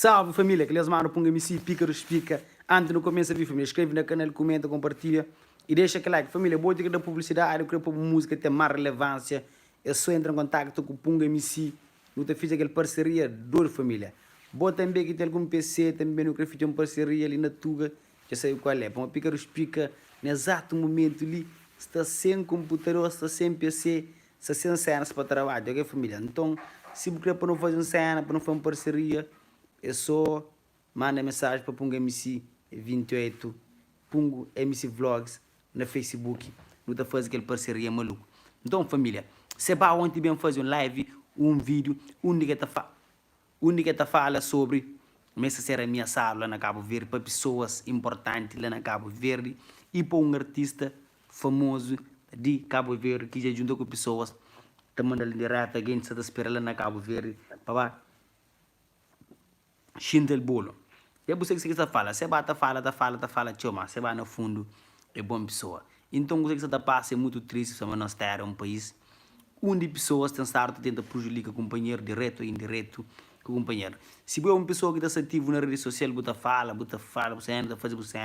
Salve família, que eles mandam para um MC Pícaro Explica. Antes no começo de família, inscreve no canal, comenta, compartilha e deixa aquele like. Família, boa dica da publicidade, eu quero para música ter mais relevância. É só entrar em contato com o Punga MC, não te fiz aquela parceria dor família. Boa também que tem algum PC, também não quero fazer uma parceria ali na Tuga, já sei qual é. Para uma Pícaro Explica, no exato momento ali, está sem computador, está sem PC, está sem cenas para trabalho, ok família? Então, se você quer para não fazer uma cena, para não fazer uma parceria, é só manda mensagem para Pungo MC 28, Pungo MC Vlogs na Facebook, não está fazendo aquela parceria maluco. Então família, se vai ontem bem fazer um live, um vídeo, onde que fala sobre essa ser ameaçado lá na Cabo Verde para pessoas importantes lá na Cabo Verde e para um artista famoso de Cabo Verde que já juntou com pessoas que mandam direto a gente está esperando lá na Cabo Verde para Xindel bolo. E é você que você fala, você bata fala, tchau, mas você vai no fundo, é boa pessoa. Então, você que está passa é muito triste, se nós temos um país onde pessoas têm certo tenta prejudicar o companheiro direto e indireto com o companheiro. Se você é uma pessoa que está ativo na rede social, você fala, você anda, faz você.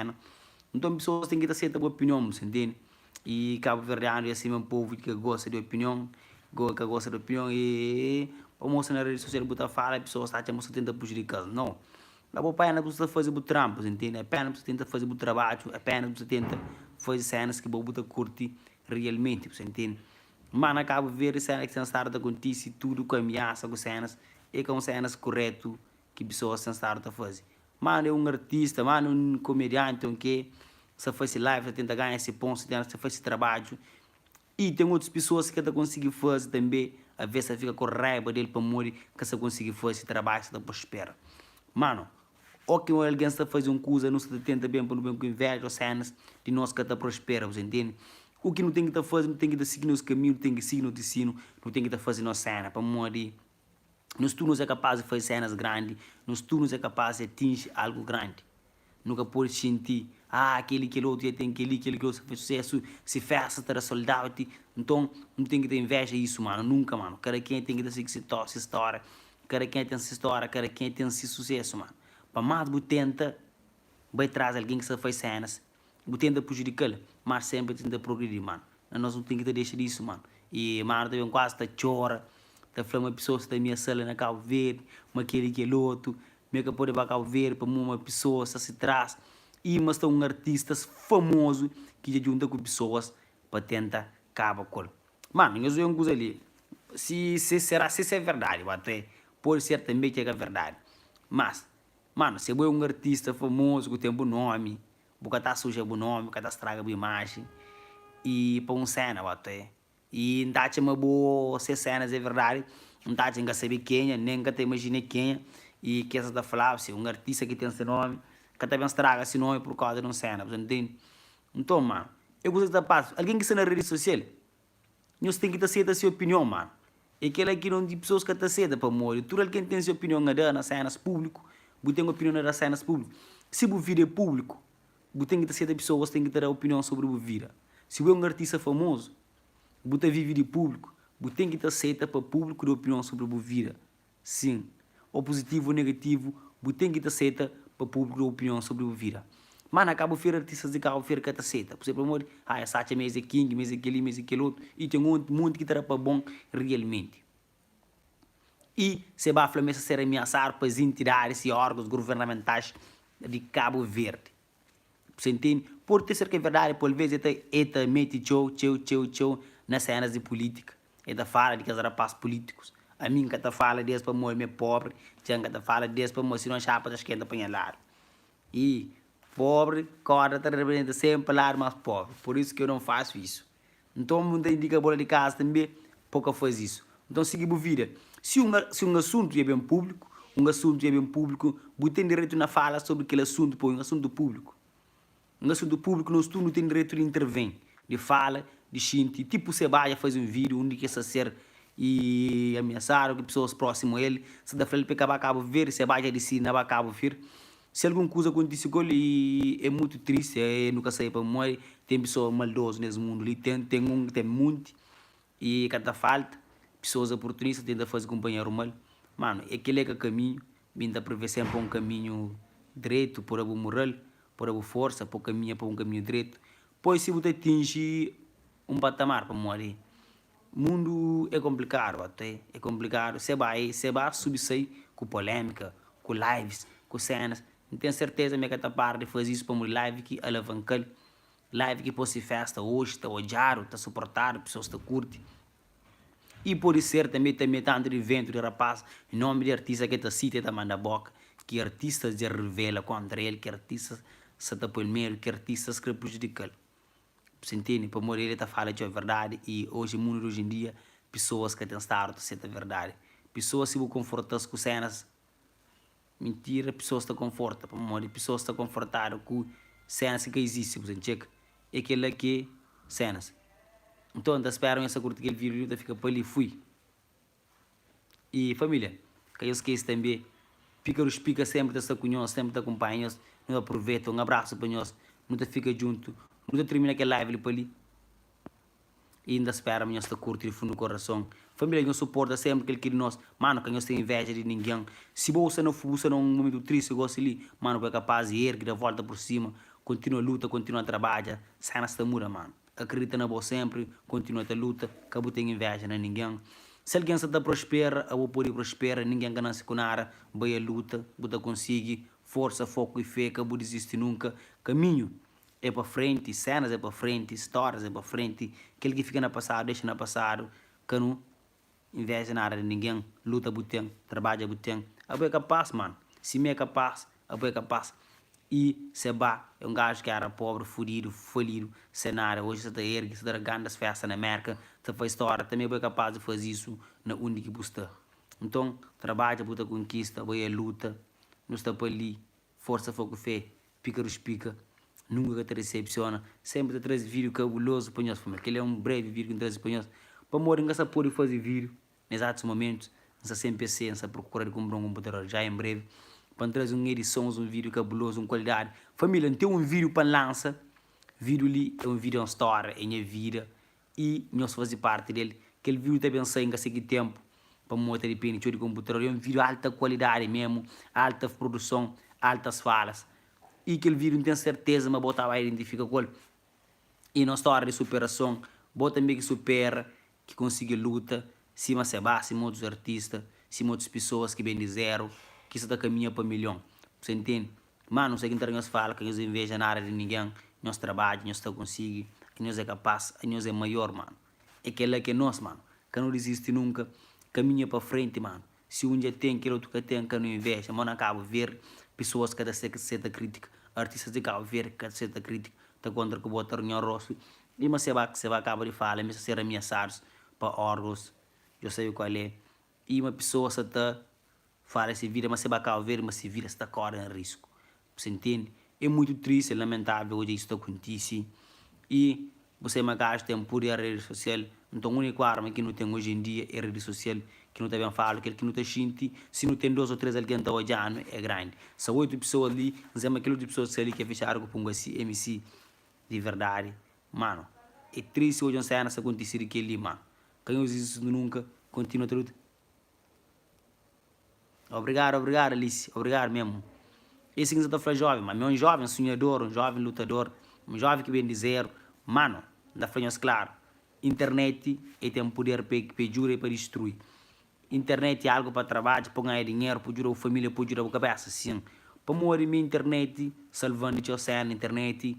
Então, pessoas têm que ter certa opinião, você entende? E Cabo Verdeano é assim um povo que gosta de opinião, que gosta de opinião e para mostrar na rede social, você fala, a pessoa está a tenta prejudicar. Não. Não é apenas você fazer o trampo, entende? É apenas você tenta fazer o trabalho, é apenas você tenta fazer cenas que você curte realmente, você entende? Mas na Cabo Verde, cenas que estão acontecendo, tudo com ameaça, com cenas, e com cenas corretas que pessoas estão a fazer. Mano, é um artista, mano, um comediante, que se faz live, tenta ganhar esse ponto, se faz esse trabalho. E tem outras pessoas que conseguem fazer também, a ver se fica com raiva dele para morrer, que se conseguir fazer esse trabalho, se prospera. Mano, ou que alguém está fazendo coisa, não se tenta bem para não bem com inveja ou cenas de nós que está prospera, você entende? O que não tem que estar fazendo, não tem que estar seguindo os caminhos, não tem que seguir o destino, não tem que estar fazendo cena para morrer. Nos turnos é capaz de fazer cenas grandes, nos turnos é capaz de atingir algo grande. Nunca pode sentir, aquele que outro tem aquele outro fez sucesso, se festa, terá soldado. Então, não tem que ter inveja isso, mano, nunca, mano. Cada quem tem que ter essa história, cada quem tem essa história, cada quem tem esse sucesso, mano. Para mais você tenta, vai trazer alguém que se faz cenas, você tenta prejudicá-lo, mas sempre tenta progredir, mano. Nós não tem que deixar isso, mano. E, mano, também quase está chora, está falando uma pessoa que está minha sala na Cabo Verde, mas aquele que é outro, meio que pode ir Cabo Verde para uma pessoa se traz. E mas está um artista famoso que já junta com pessoas para tentar acabar com ele. Mano, eu sou um coisa ali. Se é verdade, até pode ser também que é verdade. Mas, mano, se é um artista famoso que tem bom nome, porque está sujo bom nome, porque está estraga a imagem, e para um cena, até. E não está uma boa, se cenas é verdade, não está a saber quem é, nem que imagina quem é, e que essa da falar, se um artista que tem esse nome, que também estraga esse nome por causa de uma cena, você entende? Então, mano, eu gosto da paz. Alguém que está na rede social, nós tem que ter certa sua opinião, mano. E aquele aqui não de pessoas que está certa para morrer. Tudo alguém tem sua opinião a dar nas cenas público, você tem opinião nas cenas público. Se o vídeo é público, você tem que ter certas pessoas que têm que ter a opinião sobre o vídeo. Se você é um artista famoso, você vive de público, você tem que ter certa para o público de opinião sobre o vídeo. Sim. Ou positivo ou negativo, você tem que ter certa para o público de opinião sobre o vídeo. Mas na Cabo Verde, artistas de Cabo Verde que está certa. Por exemplo, amor, essa é mês é king, mês é aquele outro. E tem um monte que está para bom realmente. E se vai falar mesmo ser ameaçar para as entidades e órgãos governamentais de Cabo Verde. Você entende? Por ter cerca de verdade, por vezes, ele mete tchau nas cenas de política. Ele fala de que rapazes políticos. A mim que fala deles para morrer pobre, tinha que fala deles para morrer se não chapa das quentes apanhar. E pobre, corda, representa sempre lá mais pobre. Por isso que eu não faço isso. Então, muita indica a bola de casa também, pouca faz isso. Então, seguir a vida. Se um assunto é bem público, você tem direito na fala sobre aquele assunto, um assunto público. Um assunto público, nós não tem direito de intervir, de fala, de xinte. Tipo, você vai fazer um vídeo onde quer ser e ameaçar que pessoas próximas a ele, se da frente para Cabo Verde, você vai de si, não vai Cabo Verde. Se alguma coisa acontece com ele, é muito triste, nunca sei para morrer. Tem pessoas maldosas nesse mundo ali, tem muito, e cada falta, pessoas oportunistas tentam fazer companheiro mal. Mano, aquele é o caminho, Vinda prever sempre um caminho direito, por a moral, por a força, por caminhar para um caminho direito. Pois se você atingir um patamar para morrer, o mundo é complicado, até é complicado. Você vai subir com polêmica, com lives, com cenas. Não tenho certeza que está para de fazer isso para uma live que alavanca, live que pode ser festa hoje, está odiado, está suportado, pessoas estão curtem. E pode ser também tanto de evento de rapaz, em nome de artista que está cita da manda boca, que artistas já revela contra ele, que artistas se está por meio, que artistas que prejudicam. Você entende? Para morrer ele está falando a verdade e hoje, no mundo hoje em dia, pessoas que têm estado a ser a verdade. Pessoas se vão confortar com cenas, mentira, pessoas estão confortadas, para morrer, pessoas estão confortadas com cenas que existem, você entende? É aquilo que cenas. Então, esperam essa curta que ele viu e fica para ali, fui. E família, que eu esqueço também, Pícaros pica sempre está com nós, sempre está acompanha nós, não aproveita, um abraço para nós, não te fica junto, não te termina aquele live ali para ali. E ainda espera, nós está curto e fundo do coração. Família, nós suporta sempre aquele que de nós, mano, que nós tem inveja de ninguém. Se você não for num momento triste, eu gosto ali, mano, é capaz de erguer, da volta por cima, continua a luta, continua a trabalhar, sai nesta mura, mano. Acredita na você sempre, continua a luta, que eu tenho inveja de ninguém. Se alguém está prospera, eu vou poder prosperar, ninguém ganha-se com nada, vai a luta, você consegue, força, foco e fé, que eu não desiste nunca, caminho é para frente, cenas é para frente, histórias é para frente, aquele que fica no passado, deixa no passado, que não inveja nada de ninguém, luta botão, trabalha botão, eu é capaz, mano, se me é capaz, eu é capaz. E Seba é um gajo que era pobre, furido, falido, cenário. Hoje você está ergue, você está grandes festas na América, você faz história, também é capaz de fazer isso na única que você. Então, trabalha, puta conquista, vai a luta, não está para ali, força, foco, fé, pica os pica, nunca te decepciona, sempre te traz vídeo cabuloso para nós, família. Aquele é um breve vídeo que traz para nós. Para morrer, não se pode fazer vídeo, nos exatos momentos, não se sempre PC, não se procura de comprar um computador já em breve. Para trazer uma edição, um vídeo cabuloso, uma qualidade. Família, não tem um vídeo para lançar. Vídeo ali é um vídeo, uma história, é minha vida. E nós fazer parte dele. Aquele vídeo também sai em seguir tempo. Para montar de pena, de computador. É um vídeo de alta qualidade mesmo. Alta produção, altas falas. E aquele vídeo não tenho certeza, mas botar vai identificar com ele. E na história de superação, bota também que supera, que consegue luta. Cima se baixa, cima outros artistas, cima outras pessoas que vêm de zero. Que isso está caminha para milhão. Você entende? Mano, não sei quem nós fala, que nós inveja nada de ninguém. Nós trabalhamos, nós conseguimos, nós é capaz, nós é maior, mano. É aquele que é nós, mano. Que não desiste nunca. Caminha para frente, mano. Se um dia tem aquele outro que tem, que não inveja, mano, acaba ver pessoas que estão crítica, artistas de cabo ver que estão crítica, está contra que botar em rosto. E mas você vai acabar de falar, mas ser ameaçados para órgãos, eu sei qual é. E uma pessoa está fala se vira, mas você vai acabar ver, mas se vira, está correndo risco. Você entende? É muito triste, é lamentável hoje isso acontece. E você me gasta tempo por a rede social. Então, a única arma que não tem hoje em dia é a rede social, que não tem falo, aquele que não tem gente, se não tem 2 ou 3 alguém está olhando, é grande. Se 8 pessoas ali, dizemos aquele de pessoas ali que é fechado com um MC de verdade, mano, é triste hoje não nessa acontecer aquele, mano. Quem usa isso nunca, continua tudo. Obrigado, Alice, obrigado mesmo. Esse que você está falando jovem, mas é um jovem sonhador, um jovem lutador, um jovem que vem de zero. Mano, da frente claro, internet tem um poder para jurar e para destruir. Internet é algo para trabalho, para ganhar dinheiro, para jurar a família, para jurar a cabeça, sim. Para morrer na internet, salvando o oceano, internet,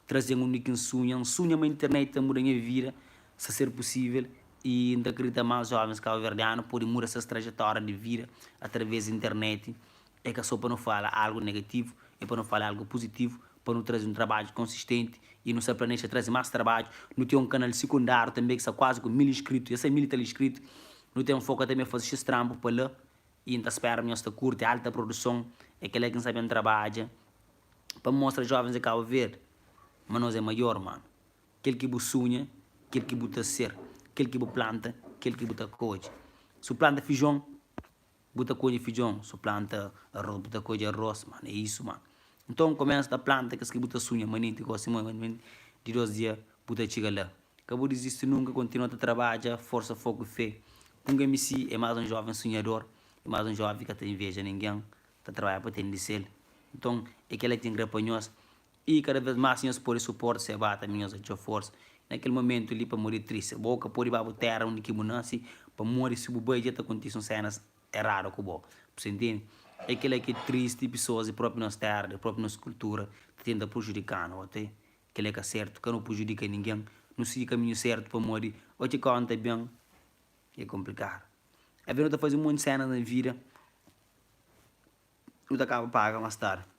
trazendo um único sonho, uma internet a mudar a minha vida, se ser possível. E ainda acredita mais jovens cabo-verdianos podem mudar essa trajetória de vida através da internet. É que só para não falar algo negativo, é para não falar algo positivo, para não trazer um trabalho consistente e não se planeja trazer mais trabalho. Não tem um canal secundário também que está quase com 1000 inscritos, esse é 1000 inscritos. Não tem um foco também fazer esse trampo para lá. E ainda espera a minha curta, alta produção, é aquele que não sabe trabalhar. Para mostrar jovens a Cabo Verde, mas nós é maior, mano. Aquele que sonha, aquele que bota ser, aquele que planta, aquele que bota coisa. Se planta feijão, bota coisa de feijão. Se planta arroz, bota coisa de arroz, mano. É isso, mano. Então começa a planta que bota sonha, manito, que assim, de 2 dias, bota chega lá. Acabou de existir nunca, continua a trabalhar, força, fogo e fé. Um MC é mais um jovem sonhador, mas um jovem que tem inveja ninguém, está trabalhando para ter de ser. Então, é que ele tem que apanhar. E cada vez mais nós por suporte se bata minhas a força. Naquele momento ali para morrer triste, boca por ir para a terra onde que munasi para morrer se o boi já está acontecendo cenas erradas com o bo. Você entende? É aquele que é triste pessoas e próprio nossa terra, própria nossa cultura, tenta prejudicar, não é? Aquele que é certo, que não prejudica ninguém, não siga caminho certo para morrer, ou te conta bem, é complicado. A vida está fazendo um monte de cenas na vida, não acaba paga mais tarde.